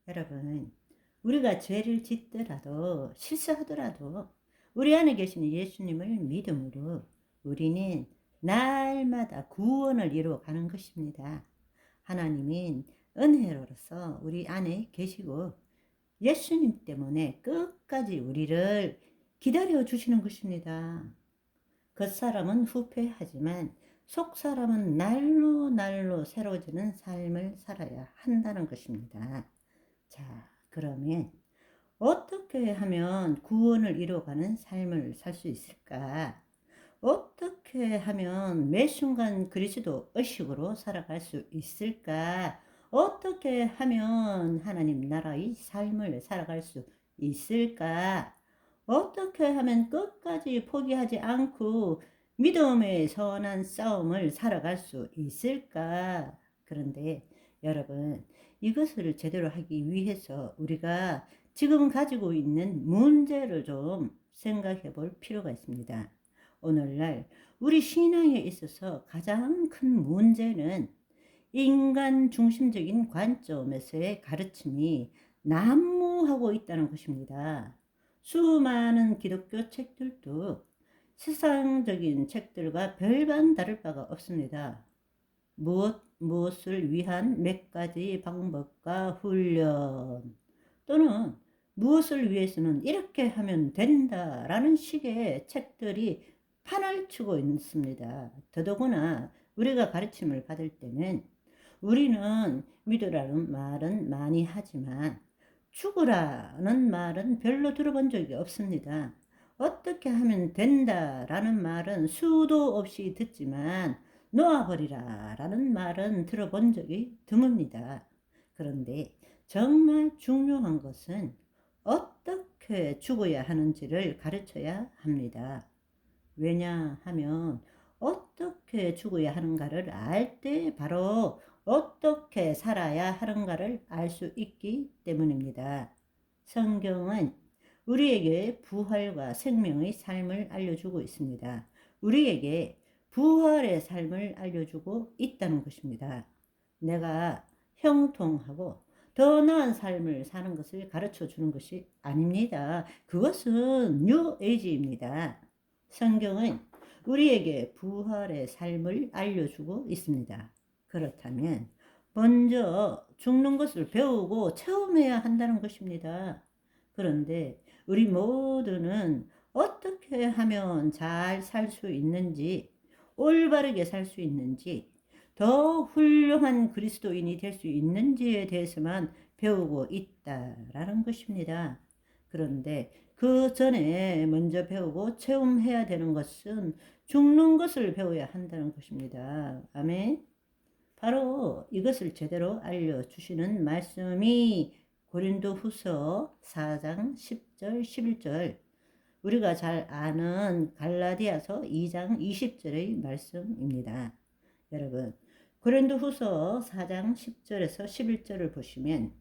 여러분, 우리가 죄를 짓더라도 실수하더라도 우리 안에 계시는 예수님을 믿음으로 우리는 날마다 구원을 이루어 가는 것입니다. 하나님은 은혜로서 우리 안에 계시고 예수님 때문에 끝까지 우리를 기다려 주시는 것입니다. 겉사람은 후패하지만 속사람은 날로 날로 새로워지는 삶을 살아야 한다는 것입니다. 자, 그러면 어떻게 하면 구원을 이루어가는 삶을 살 수 있을까? 어떻게 하면 매 순간 그리스도 의식으로 살아갈 수 있을까? 어떻게 하면 하나님 나라의 삶을 살아갈 수 있을까? 어떻게 하면 끝까지 포기하지 않고 믿음의 선한 싸움을 살아갈 수 있을까? 그런데 여러분, 이것을 제대로 하기 위해서 우리가 지금 가지고 있는 문제를 좀 생각해 볼 필요가 있습니다. 오늘날 우리 신앙에 있어서 가장 큰 문제는 인간 중심적인 관점에서의 가르침이 난무하고 있다는 것입니다. 수많은 기독교 책들도 세상적인 책들과 별반 다를 바가 없습니다. 무엇을 위한 몇 가지 방법과 훈련 또는 무엇을 위해서는 이렇게 하면 된다라는 식의 책들이 판을 치고 있습니다. 더더구나 우리가 가르침을 받을 때는 우리는 믿으라는 말은 많이 하지만 죽으라는 말은 별로 들어본 적이 없습니다. 어떻게 하면 된다라는 말은 수도 없이 듣지만 놓아버리라 라는 말은 들어본 적이 드뭅니다. 그런데 정말 중요한 것은 어떻게 죽어야 하는지를 가르쳐야 합니다. 왜냐하면 어떻게 죽어야 하는가를 알 때 바로 어떻게 살아야 하는가를 알 수 있기 때문입니다. 성경은 우리에게 부활과 생명의 삶을 알려주고 있습니다. 우리에게 부활의 삶을 알려주고 있다는 것입니다. 내가 형통하고 더 나은 삶을 사는 것을 가르쳐 주는 것이 아닙니다. 그것은 뉴 에이지입니다. 성경은 우리에게 부활의 삶을 알려주고 있습니다. 그렇다면 먼저 죽는 것을 배우고 체험해야 한다는 것입니다. 그런데 우리 모두는 어떻게 하면 잘 살 수 있는지, 올바르게 살 수 있는지, 더 훌륭한 그리스도인이 될 수 있는지에 대해서만 배우고 있다라는 것입니다. 그런데 그 전에 먼저 배우고 체험해야 되는 것은 죽는 것을 배워야 한다는 것입니다. 아멘. 바로 이것을 제대로 알려주시는 말씀이 고린도후서 4장 10절 11절, 우리가 잘 아는 갈라디아서 2장 20절의 말씀입니다. 여러분, 고린도후서 4장 10절에서 11절을 보시면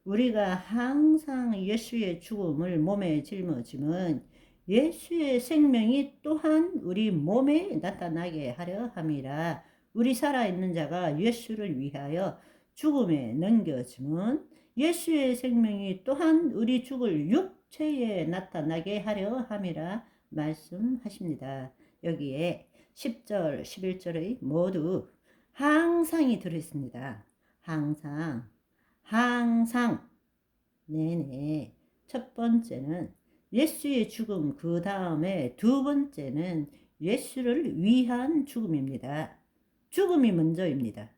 우리가 항상 예수의 죽음을 몸에 짊어짐은 예수의 생명이 또한 우리 몸에 나타나게 하려 함이라. 우리 살아있는 자가 예수를 위하여 죽음에 넘겨짐은 예수의 생명이 또한 우리 죽을 육체에 나타나게 하려 함이라 말씀하십니다. 여기에 10절, 11절의 모두 항상이 들어있습니다. 항상. 항상. 네네. 첫 번째는 예수의 죽음, 그 다음에 두 번째는 예수를 위한 죽음입니다. 죽음이 먼저입니다.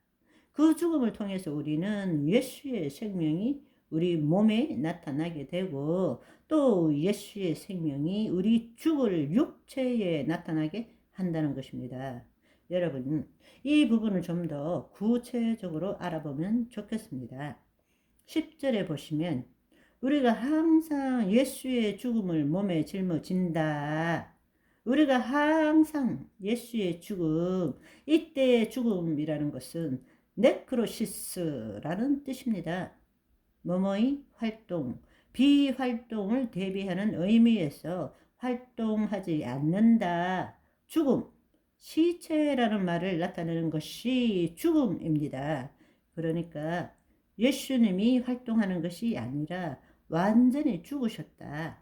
그 죽음을 통해서 우리는 예수의 생명이 우리 몸에 나타나게 되고 또 예수의 생명이 우리 죽을 육체에 나타나게 한다는 것입니다. 여러분, 이 부분을 좀 더 구체적으로 알아보면 좋겠습니다. 10절에 보시면 우리가 항상 예수의 죽음을 몸에 짊어진다. 우리가 항상 예수의 죽음, 이때의 죽음이라는 것은 네크로시스라는 뜻입니다. 뭐뭐의 활동, 비활동을 대비하는 의미에서 활동하지 않는다. 죽음, 시체라는 말을 나타내는 것이 죽음입니다. 그러니까 예수님이 활동하는 것이 아니라 완전히 죽으셨다.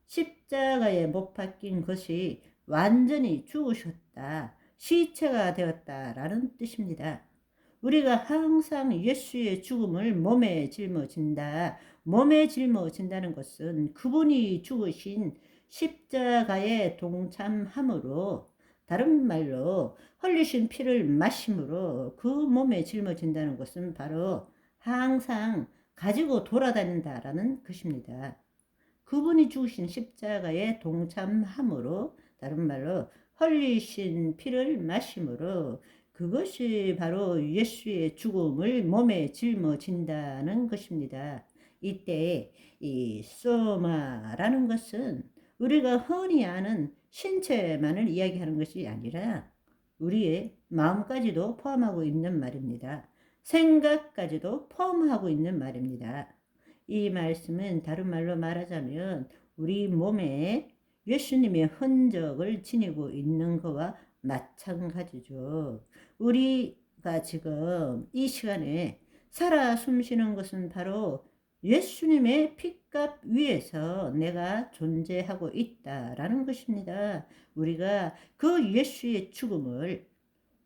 십자가에 못 박힌 것이 완전히 죽으셨다. 시체가 되었다라는 뜻입니다. 우리가 항상 예수의 죽음을 몸에 짊어진다. 몸에 짊어진다는 것은 그분이 죽으신 십자가에 동참함으로, 다른 말로 흘리신 피를 마심으로 그 몸에 짊어진다는 것은 바로 항상 가지고 돌아다닌다라는 것입니다. 그분이 죽으신 십자가에 동참함으로, 다른 말로 흘리신 피를 마심으로, 그것이 바로 예수의 죽음을 몸에 짊어진다는 것입니다. 이때 이 소마라는 것은 우리가 흔히 아는 신체만을 이야기하는 것이 아니라 우리의 마음까지도 포함하고 있는 말입니다. 생각까지도 포함하고 있는 말입니다. 이 말씀은 다른 말로 말하자면 우리 몸에 예수님의 흔적을 지니고 있는 것과 마찬가지죠. 우리가 지금 이 시간에 살아 숨쉬는 것은 바로 예수님의 피값 위에서 내가 존재하고 있다라는 것입니다. 우리가 그 예수의 죽음을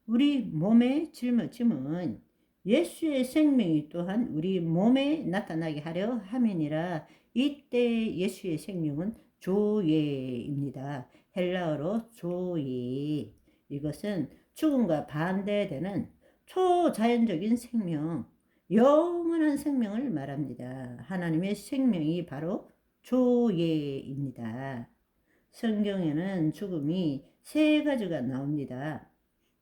우리 몸에 짊어짐은 예수의 생명이 또한 우리 몸에 나타나게 하려 함이니라. 이때 예수의 생명은 조예입니다. 헬라어로 조예. 이것은 죽음과 반대되는 초자연적인 생명, 영원한 생명을 말합니다. 하나님의 생명이 바로 조예입니다. 성경에는 죽음이 세 가지가 나옵니다.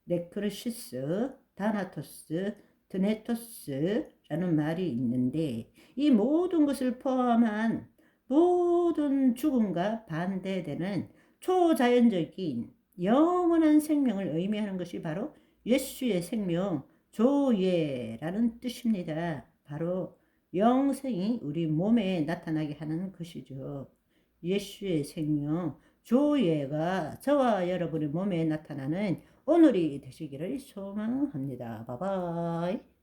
네크로시스, 다나토스, 드네토스라는 말이 있는데 이 모든 것을 포함한 모든 죽음과 반대되는 초자연적인 영원한 생명을 의미하는 것이 바로 예수의 생명, 조예라는 뜻입니다. 바로 영생이 우리 몸에 나타나게 하는 것이죠. 예수의 생명, 조예가 저와 여러분의 몸에 나타나는 오늘이 되시기를 소망합니다. 바이바이.